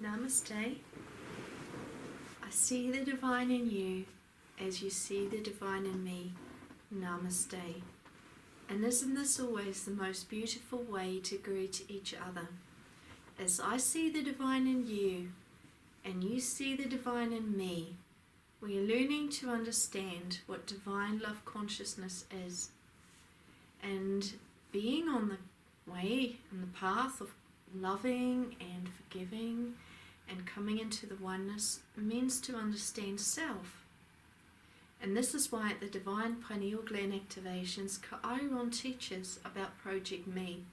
Namaste. I see the divine in you as you see the divine in me. Namaste. And isn't this always the most beautiful way to greet each other? As I see the divine in you and you see the divine in me, we are learning to understand what divine love consciousness is. And being on the way, on the path of loving and forgiving and coming into the oneness means to understand self. And this is why at the Divine Pineal Gland Activations, Kairon teaches about Project Me.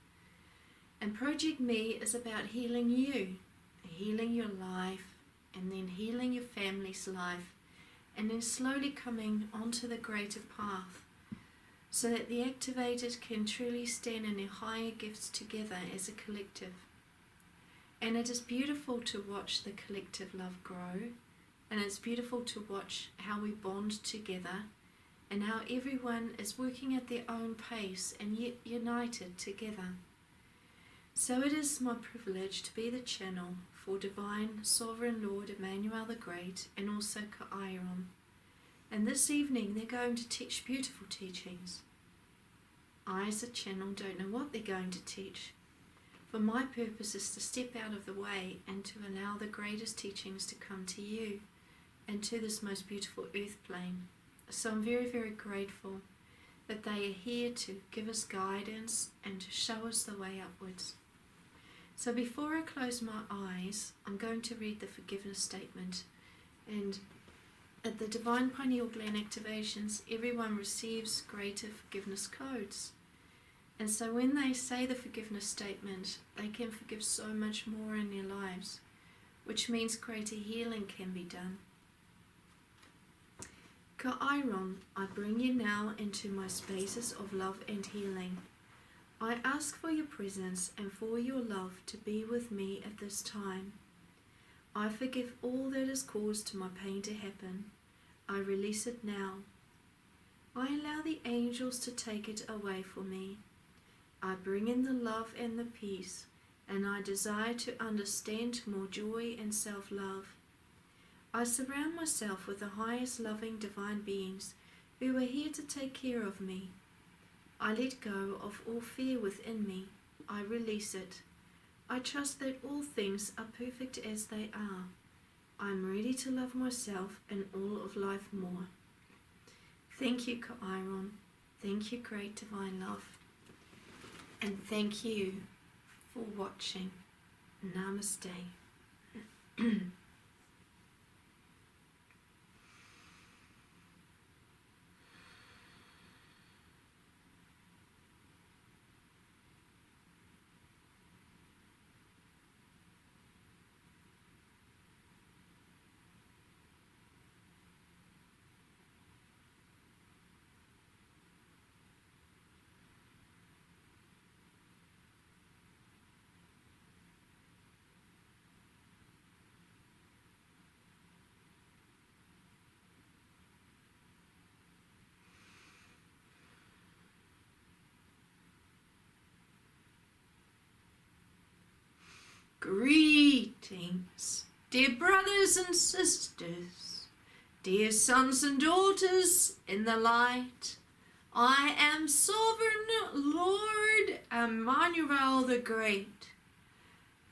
And Project Me is about healing you, healing your life, and then healing your family's life, and then slowly coming onto the greater path, so that the activated can truly stand in their higher gifts together as a collective. And it is beautiful to watch the collective love grow, and it's beautiful to watch how we bond together and how everyone is working at their own pace and yet united together. So it is my privilege to be the channel for Divine Sovereign Lord Emmanuel the Great and also Kairon. And this evening they're going to teach beautiful teachings. I as a channel don't know what they're going to teach. For my purpose is to step out of the way and to allow the greatest teachings to come to you and to this most beautiful earth plane. So I'm very, very grateful that they are here to give us guidance and to show us the way upwards. So before I close my eyes, I'm going to read the forgiveness statement. And at the Divine Pineal Gland Activations, everyone receives greater forgiveness codes. And so when they say the forgiveness statement, they can forgive so much more in their lives, which means greater healing can be done. Kairon, I bring you now into my spaces of love and healing. I ask for your presence and for your love to be with me at this time. I forgive all that has caused my pain to happen. I release it now. I allow the angels to take it away for me. I bring in the love and the peace, and I desire to understand more joy and self-love. I surround myself with the highest loving divine beings who are here to take care of me. I let go of all fear within me. I release it. I trust that all things are perfect as they are. I am ready to love myself and all of life more. Thank you, Kairon. Thank you, great divine love. And thank you for watching. Namaste. Greetings, dear brothers and sisters, dear sons and daughters in the light. I am Sovereign Lord Emmanuel the Great,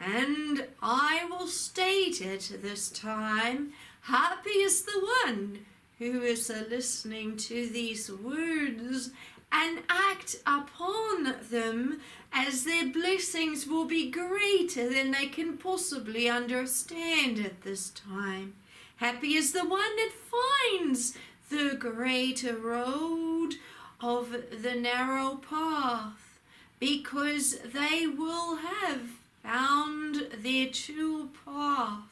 and I will state it this time. Happy is the one who is listening to these words and act upon them, as their blessings will be greater than they can possibly understand at this time. Happy is the one that finds the greater road of the narrow path, because they will have found their true path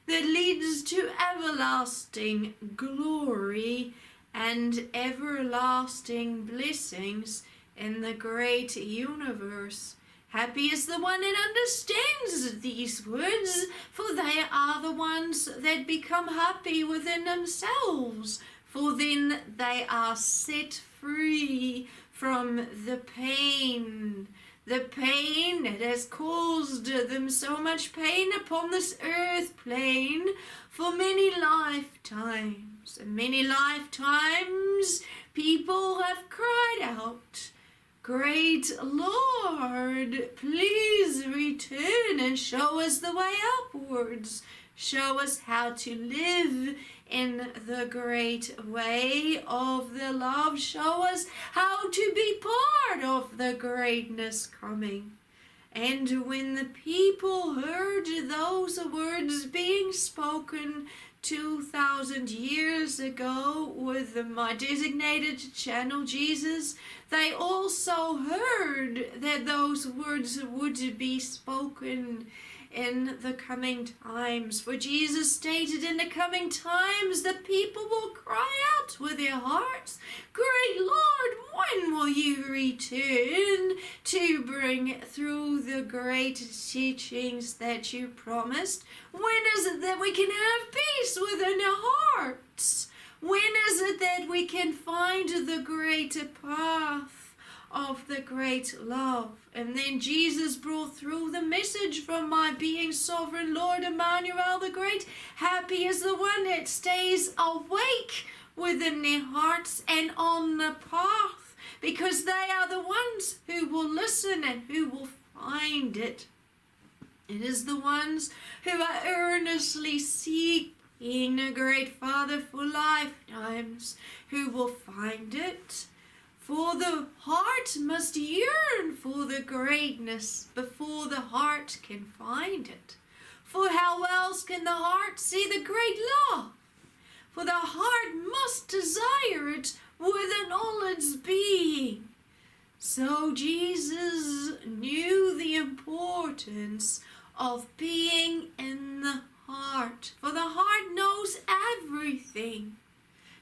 that leads to everlasting glory and everlasting blessings in the great universe. Happy is the one that understands these words, for they are the ones that become happy within themselves, for then they are set free from the pain the pain that has caused them so much pain upon this earth plane for many lifetimes. And many lifetimes people have cried out, "Great Lord, please return and show us the way upwards. Show us how to live in the great way of the love. Show us how to be part of the greatness coming." And when the people heard those words being spoken 2,000 years ago with my designated channel Jesus, they also heard that those words would be spoken in the coming times. For Jesus stated, in the coming times the people will cry out with their hearts, "Great Lord, when will you return to bring through the great teachings that you promised? When is it that we can have peace within our hearts? When is it that we can find the greater path of the great love?" And then Jesus brought through the message from my being sovereign Lord Emmanuel the Great. Happy is the one that stays awake within their hearts and on the path, because they are the ones who will listen and who will find it. It is the ones who are earnestly seeking the great Father for lifetimes who will find it. For the heart must yearn for the greatness before the heart can find it. For how else can the heart see the great love? For the heart must desire it within all its being. So Jesus knew the importance of being in the heart. For the heart knows everything.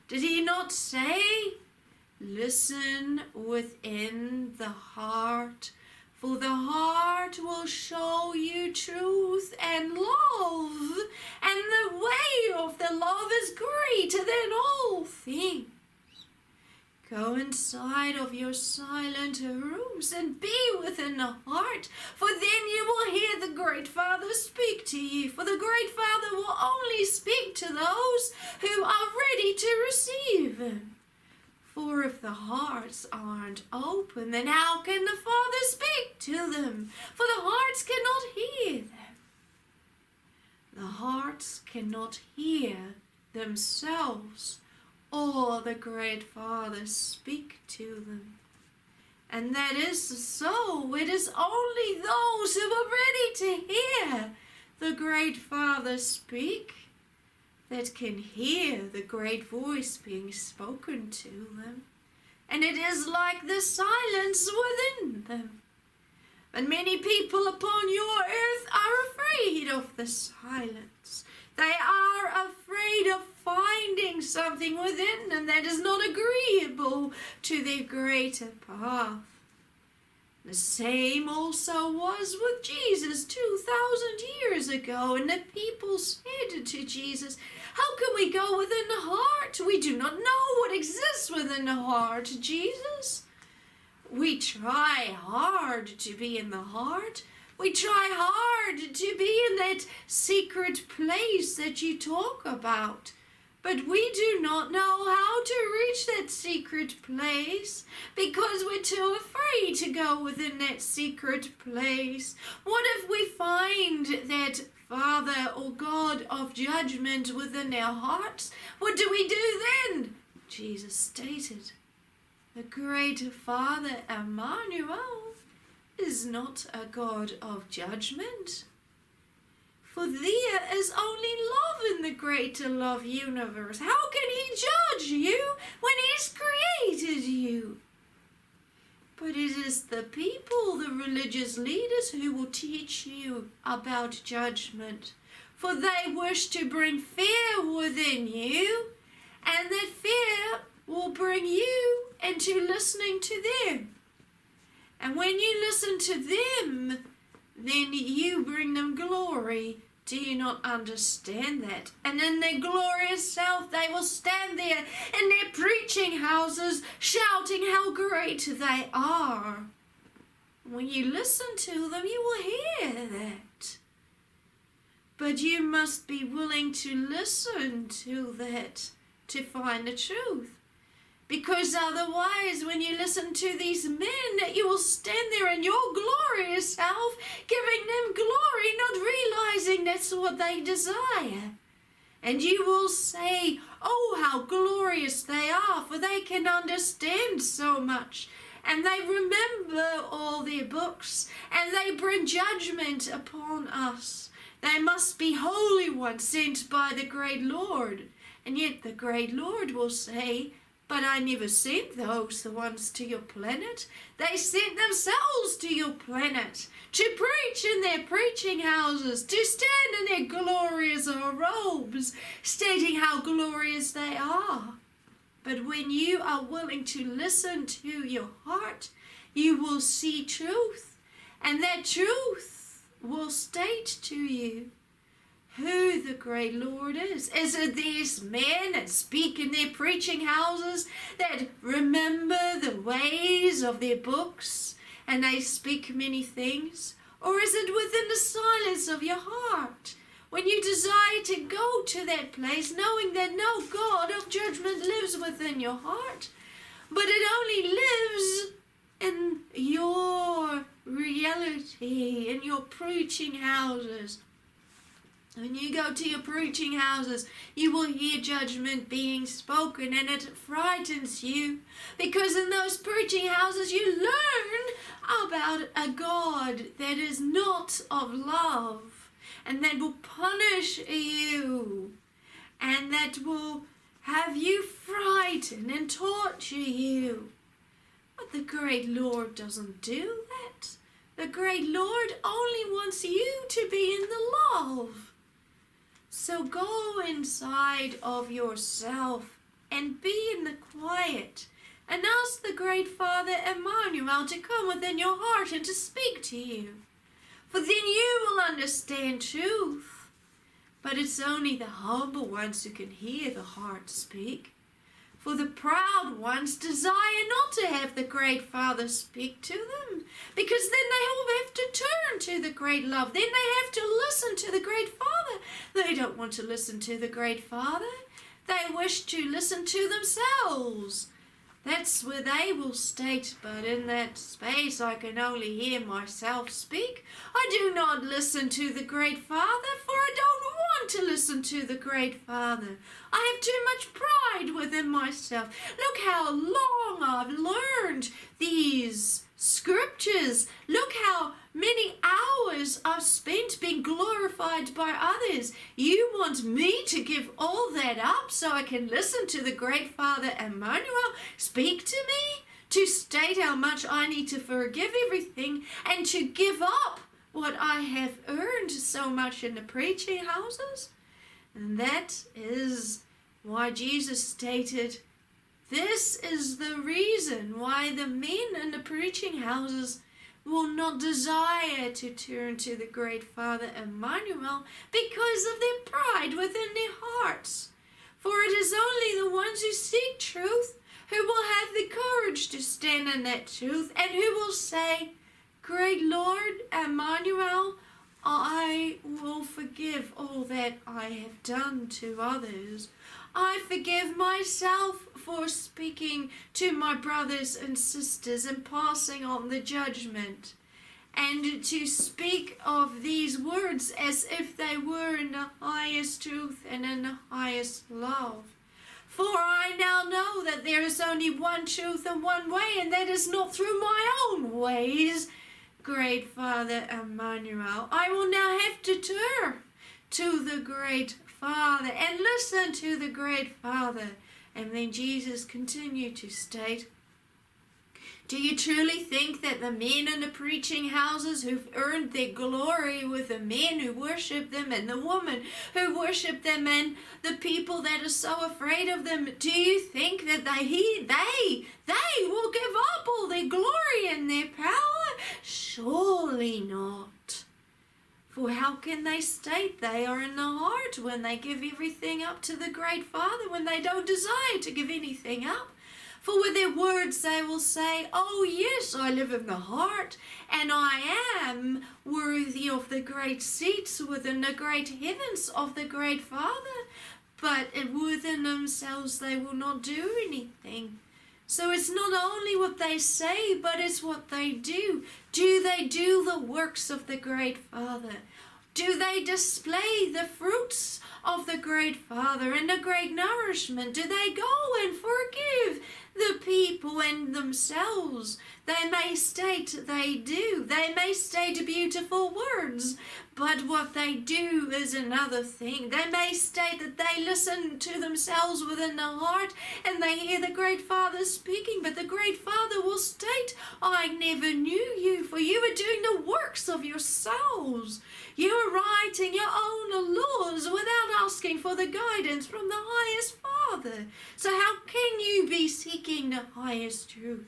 Did he not say, "Listen within the heart, for the heart will show you truth and love, and the way of the love is greater than all things." Go inside of your silent rooms and be within the heart, for then you will hear the great Father speak to you. For the great Father will only speak to those who are ready to receive him. For if the hearts aren't open, then how can the Father speak to them? For the hearts cannot hear them. The hearts cannot hear themselves or the great Father speak to them. And that is so. It is only those who are ready to hear the great Father speak that can hear the great voice being spoken to them. And it is like the silence within them. But many people upon your earth are afraid of the silence. They are afraid of finding something within them that is not agreeable to their greater path. The same also was with Jesus 2,000 years ago, and the people said to Jesus, "How can we go within the heart? We do not know what exists within the heart, Jesus. We try hard to be in the heart. We try hard to be in that secret place that you talk about. But we do not know how to reach that secret place because we're too afraid to go within that secret place. What if we find that Father or God of judgment within our hearts? What do we do then?" Jesus stated, "The great Father Emmanuel is not a God of judgment. For there is only love in the greater love universe. How can he judge you when he's created you?" But it is the people, the religious leaders, who will teach you about judgment. For they wish to bring fear within you, and that fear will bring you into listening to them. And when you listen to them, then you bring them glory. Do you not understand that? And in their glorious self, they will stand there in their preaching houses, shouting how great they are. When you listen to them, you will hear that. But you must be willing to listen to that to find the truth. Because otherwise, when you listen to these men, you will stand there in your glorious self, giving them glory, not realizing that's what they desire. And you will say, oh, how glorious they are, for they can understand so much. And they remember all their books, and they bring judgment upon us. They must be holy ones sent by the great Lord. And yet the great Lord will say, but I never sent those ones to your planet. They sent themselves to your planet to preach in their preaching houses, to stand in their glorious robes, stating how glorious they are. But when you are willing to listen to your heart, you will see truth, and that truth will state to you who the great Lord is. Is it these men that speak in their preaching houses that remember the ways of their books and they speak many things? Or is it within the silence of your heart when you desire to go to that place knowing that no God of judgment lives within your heart, but it only lives in your reality, in your preaching houses? When you go to your preaching houses, you will hear judgment being spoken, and it frightens you, because in those preaching houses you learn about a God that is not of love, and that will punish you, and that will have you frightened and torture you. But the great Lord doesn't do that. The great Lord only wants you to be in the love. So go inside of yourself and be in the quiet and ask the great Father Emmanuel to come within your heart and to speak to you. For then you will understand truth. But it's only the humble ones who can hear the heart speak. For the proud ones desire not to have the great Father speak to them, because then they will have to turn to the great love. Then they have to listen to the great Father. They don't want to listen to the great Father. They wish to listen to themselves. That's where they will state, but in that space I can only hear myself speak. I do not listen to the great Father, for I don't want to listen to the great Father. I have too much pride within myself. Look how long I've learned these scriptures. Look how many hours I've spent being glorified by others. You want me to give all that up so I can listen to the great Father Emmanuel speak to me, to state how much I need to forgive everything and to give up what I have earned so much in the preaching houses? And that is why Jesus stated, this is the reason why the men in the preaching houses will not desire to turn to the great Father Emmanuel, because of their pride within their hearts. For it is only the ones who seek truth who will have the courage to stand in that truth, and who will say, great Lord Emmanuel, I will forgive all that I have done to others. I forgive myself for speaking to my brothers and sisters and passing on the judgment, and to speak of these words as if they were in the highest truth and in the highest love. For I now know that there is only one truth and one way, and that is not through my own ways. Great Father Emmanuel, I will now have to turn to the great Father and listen to the great Father. And then Jesus continued to state, do you truly think that the men in the preaching houses who've earned their glory with the men who worship them and the women who worship them and the people that are so afraid of them, do you think that they will give up all their glory and their power? Surely not. For how can they state they are in the heart when they give everything up to the great Father, when they don't desire to give anything up? For with their words they will say, oh yes, I live in the heart, and I am worthy of the great seats within the great heavens of the great Father. But within themselves they will not do anything. So it's not only what they say, but it's what they do. Do they do the works of the great Father? Do they display the fruits of the great Father and the great nourishment? Do they go and forgive the people and themselves? They may state they do. They may state beautiful words, but what they do is another thing. They may state that they listen to themselves within the heart and they hear the great Father speaking, but the great Father will state, I never knew you, for you are doing the works of yourselves. You are writing your own laws without asking for the guidance from the highest Father. So how can you be seeking the highest truth?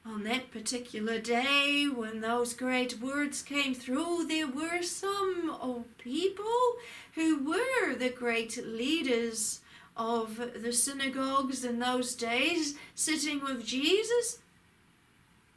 On that particular day, when those great words came through, there were some people who were the great leaders of the synagogues in those days, sitting with Jesus.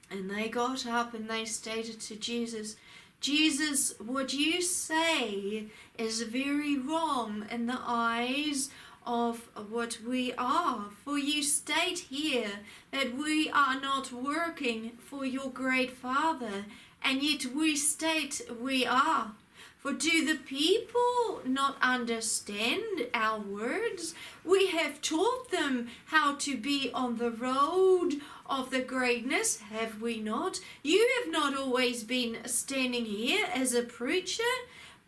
And they got up and they stated to Jesus, Jesus, what you say is very wrong in the eyes of what we are. For you state here that we are not working for your great Father, and yet we state we are. For do the people not understand our words? We have taught them how to be on the road of the greatness, have we not? You have not always been standing here as a preacher.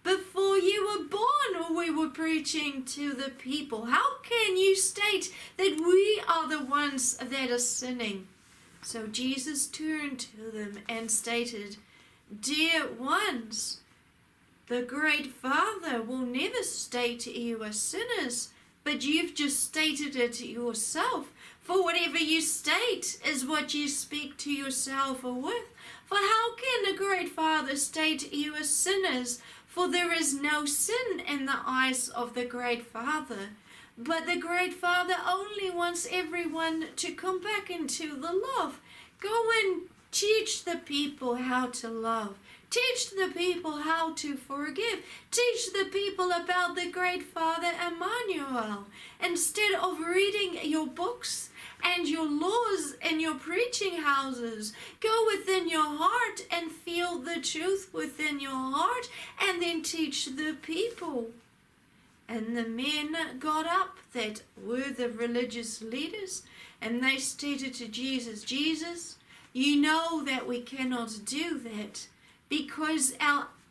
Before you were born, we were preaching to the people. How can you state that we are the ones that are sinning? So Jesus turned to them and stated, dear ones, the great Father will never state you are sinners, but you've just stated it yourself. For whatever you state is what you speak to yourself with. For how can the great Father state you as sinners? For there is no sin in the eyes of the great Father. But the great Father only wants everyone to come back into the love. Go and teach the people how to love. Teach the people how to forgive. Teach the people about the great Father Emmanuel. Instead of reading your books and your laws in your preaching houses, go within your heart and feel the truth within your heart and then teach the people. And the men got up that were the religious leaders, and they stated to Jesus, Jesus, you know that we cannot do that, because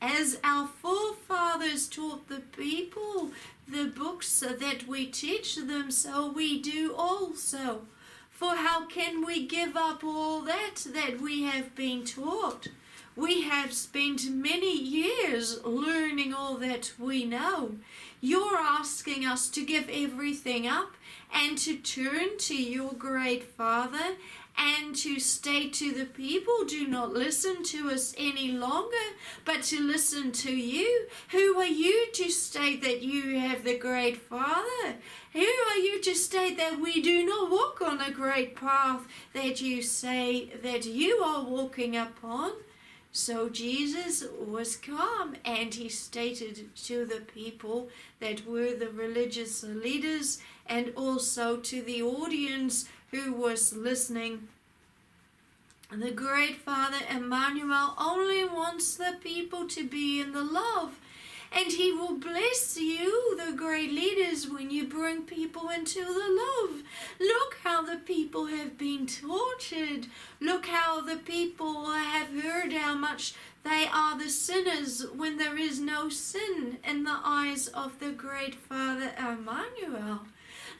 as our forefathers taught the people the books that we teach them, so we do also. For how can we give up all that we have been taught? We have spent many years learning all that we know. You're asking us to give everything up and to turn to your great Father and to state to the people, do not listen to us any longer, but to listen to you. Who are you to state that you have the great Father? Who are you to state that we do not walk on the great path that you say that you are walking upon? So Jesus was calm, and he stated to the people that were the religious leaders and also to the audience who was listening, the great Father Emmanuel only wants the people to be in the love. And he will bless you, the great leaders, when you bring people into the love. Look how the people have been tortured. Look how the people have heard how much they are the sinners when there is no sin in the eyes of the great Father Emmanuel.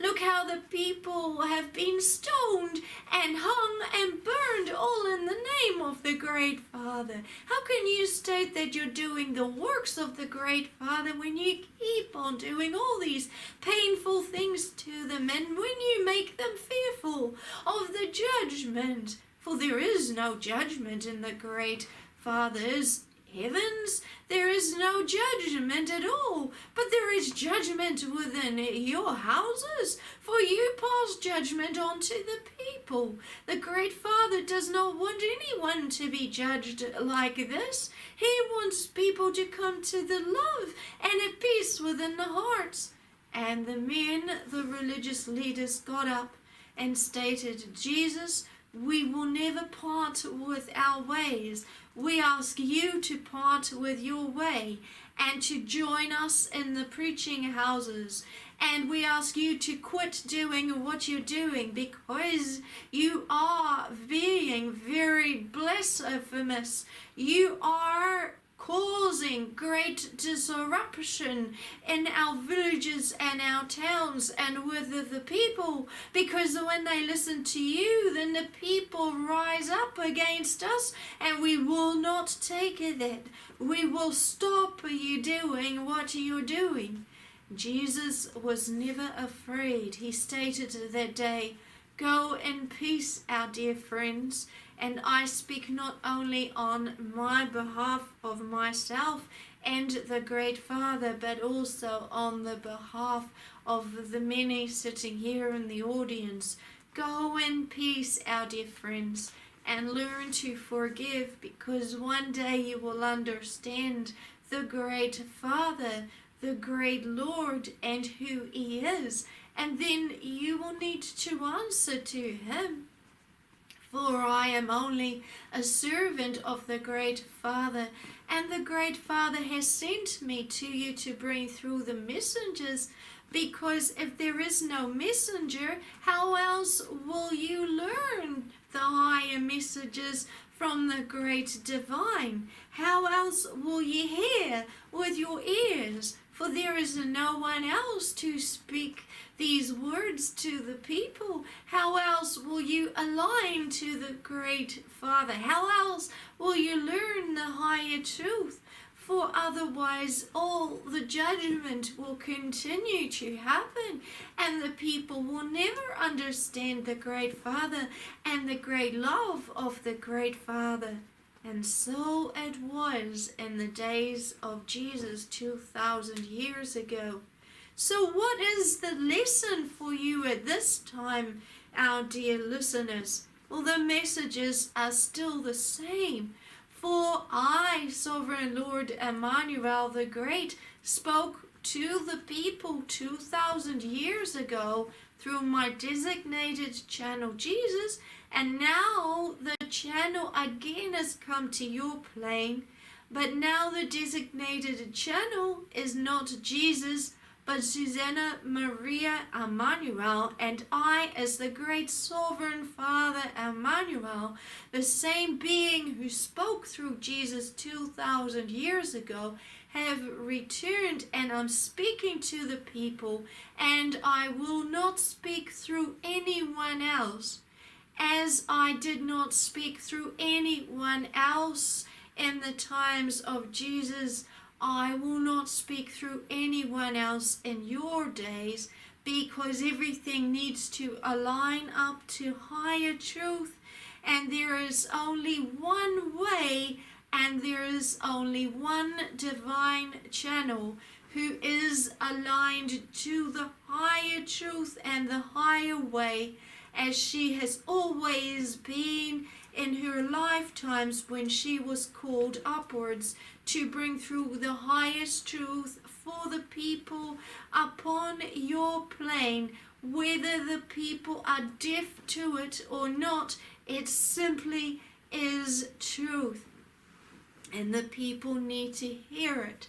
Look how the people have been stoned and hung and burned all in the name of the great Father. How can you state that you're doing the works of the great Father when you keep on doing all these painful things to them, and when you make them fearful of the judgment? For there is no judgment in the great Father's heavens, there is no judgment at all, but there is judgment within your houses, for you pass judgment on to the people. The great Father does not want anyone to be judged like this. He wants people to come to the love and at peace within the hearts. And the religious leaders, got up and stated, Jesus, we will never part with our ways. We ask you to part with your way and to join us in the preaching houses. And we ask you to quit doing what you're doing, because you are being very blasphemous. You are causing great disruption in our villages and our towns and with the people, because when they listen to you, then the people rise up against us, and we will not take it. We will stop you doing what you're doing. Jesus was never afraid. He stated that day, go in peace, our dear friends. And I speak not only on my behalf of myself and the great Father, but also on the behalf of the many sitting here in the audience. Go in peace, our dear friends, and learn to forgive, because one day you will understand the great Father, the great Lord, and who He is. And then you will need to answer to Him. For I am only a servant of the great Father, and the great Father has sent me to you to bring through the messengers, because if there is no messenger, how else will you learn the higher messages from the great divine? How else will you hear with your ears? For there is no one else to speak these words to the people. How else will you align to the great Father? How else will you learn the higher truth? For otherwise all the judgment will continue to happen, and the people will never understand the great Father and the great love of the great Father. And so it was in the days of Jesus 2,000 years ago. So what is the lesson for you at this time, our dear listeners? Well, the messages are still the same. For I, Sovereign Lord Emmanuel the Great, spoke to the people 2,000 years ago through my designated channel Jesus, and now the channel again has come to your plane, but now the designated channel is not Jesus, but Suzanna Maria Emmanuel, and I, as the great sovereign Father Emmanuel, the same being who spoke through Jesus 2,000 years ago, have returned, and I'm speaking to the people, and I will not speak through anyone else, as I did not speak through anyone else in the times of Jesus. I will not speak through anyone else in your days, because everything needs to align up to higher truth, and there is only one way, and there is only one divine channel who is aligned to the higher truth and the higher way, as she has always been in her lifetimes when she was called upwards to bring through the highest truth for the people upon your plane. Whether the people are deaf to it or not, it simply is truth. And the people need to hear it,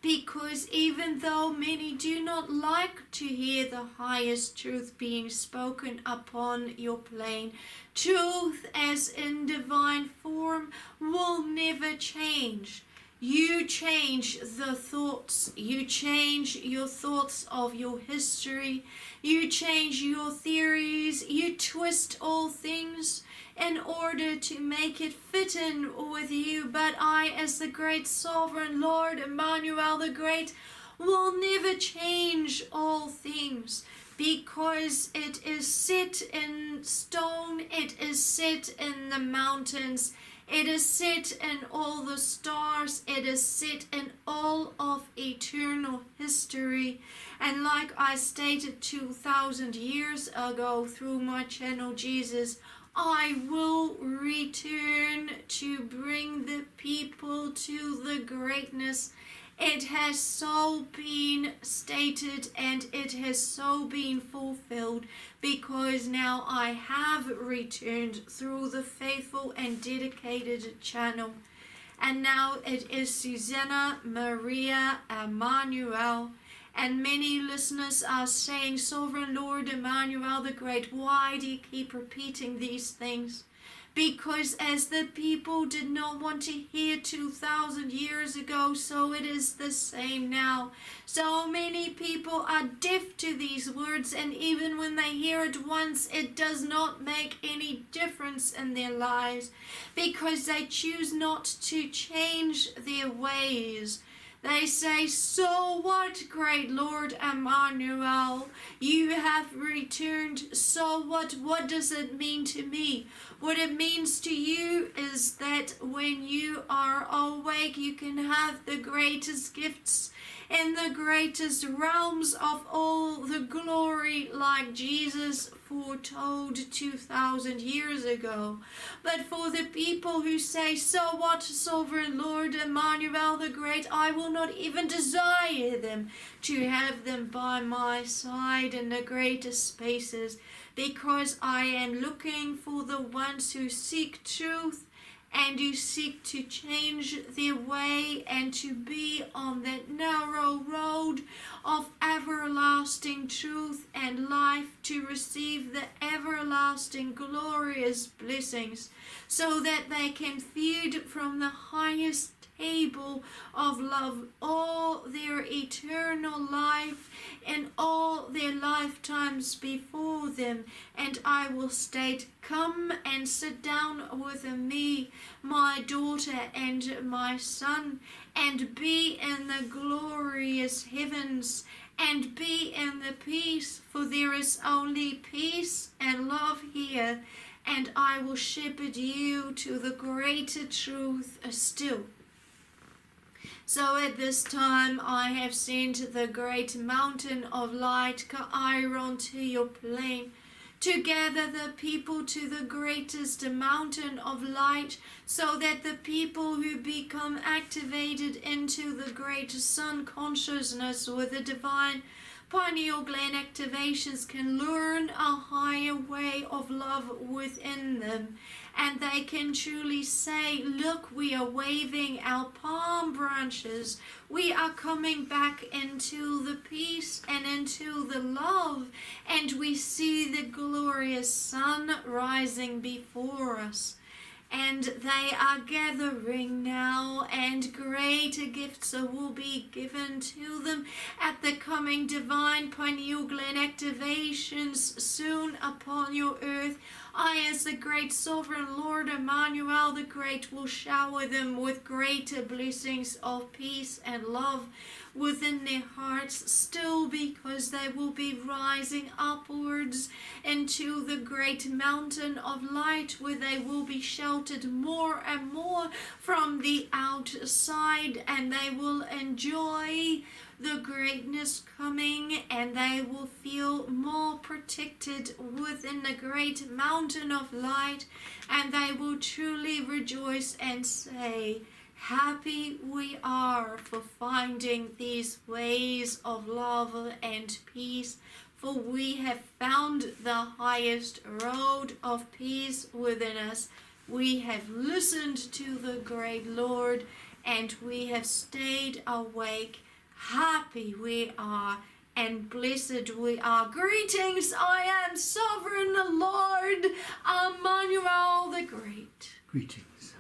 because even though many do not like to hear the highest truth being spoken upon your plane, truth as in divine form will never change. You change the thoughts, you change your thoughts of your history, you change your theories, you twist all things in order to make it fit in with you. But I, as the great sovereign Lord Emmanuel the Great, will never change all things, because it is set in stone, it is set in the mountains, It is set in all the stars. It is set in all of eternal history. And like I stated 2,000 years ago through my channel, Jesus, I will return to bring the people to the greatness. It has so been stated and it has so been fulfilled, because now I have returned through the faithful and dedicated channel. And now it is Suzanna, Maria, Emmanuel. And many listeners are saying, Sovereign Lord Emmanuel the Great, why do you keep repeating these things? Because as the people did not want to hear 2,000 years ago, so it is the same now. So many people are deaf to these words, and even when they hear it once, it does not make any difference in their lives, because they choose not to change their ways. They say, so what, great Lord Emmanuel? You have returned, so what? What does it mean to me? What it means to you is that when you are awake, you can have the greatest gifts in the greatest realms of all the glory, like Jesus foretold 2,000 years ago. But for the people who say, so what, Sovereign Lord Emmanuel the Great, I will not even desire them to have them by my side in the greatest spaces, because I am looking for the ones who seek truth and who seek to change their way and to be on that narrow road of everlasting truth and life, to receive the everlasting glorious blessings, so that they can feed from the highest table of love all their eternal life and all their lifetimes before them. And I will state, come and sit down with me, my daughter and my son, and be in the glorious heavens, and be in the peace, for there is only peace and love here, and I will shepherd you to the greater truth still. So at this time I have sent the great mountain of light, Kairon, to your plain, to gather the people to the greatest mountain of light, so that the people who become activated into the great sun consciousness with the divine pineal gland activations can learn a higher way of love within them, and they can truly say, look, we are waving our palm branches, we are coming back into the peace and into the love, and we see the glorious sun rising before us. And they are gathering now, and greater gifts will be given to them at the coming divine pineal gland activations soon upon your earth. I, as the great sovereign Lord Emmanuel the Great, will shower them with greater blessings of peace and love within their hearts still, because they will be rising upwards into the great mountain of light, where they will be sheltered more and more from the outside, and they will enjoy the greatness coming, and they will feel more protected within the great mountain of light, and they will truly rejoice and say, happy we are for finding these ways of love and peace, for we have found the highest road of peace within us. We have listened to the great Lord, and we have stayed awake. Happy we are, and blessed we are. Greetings, I am Sovereign Lord Emmanuel the Great. Greetings.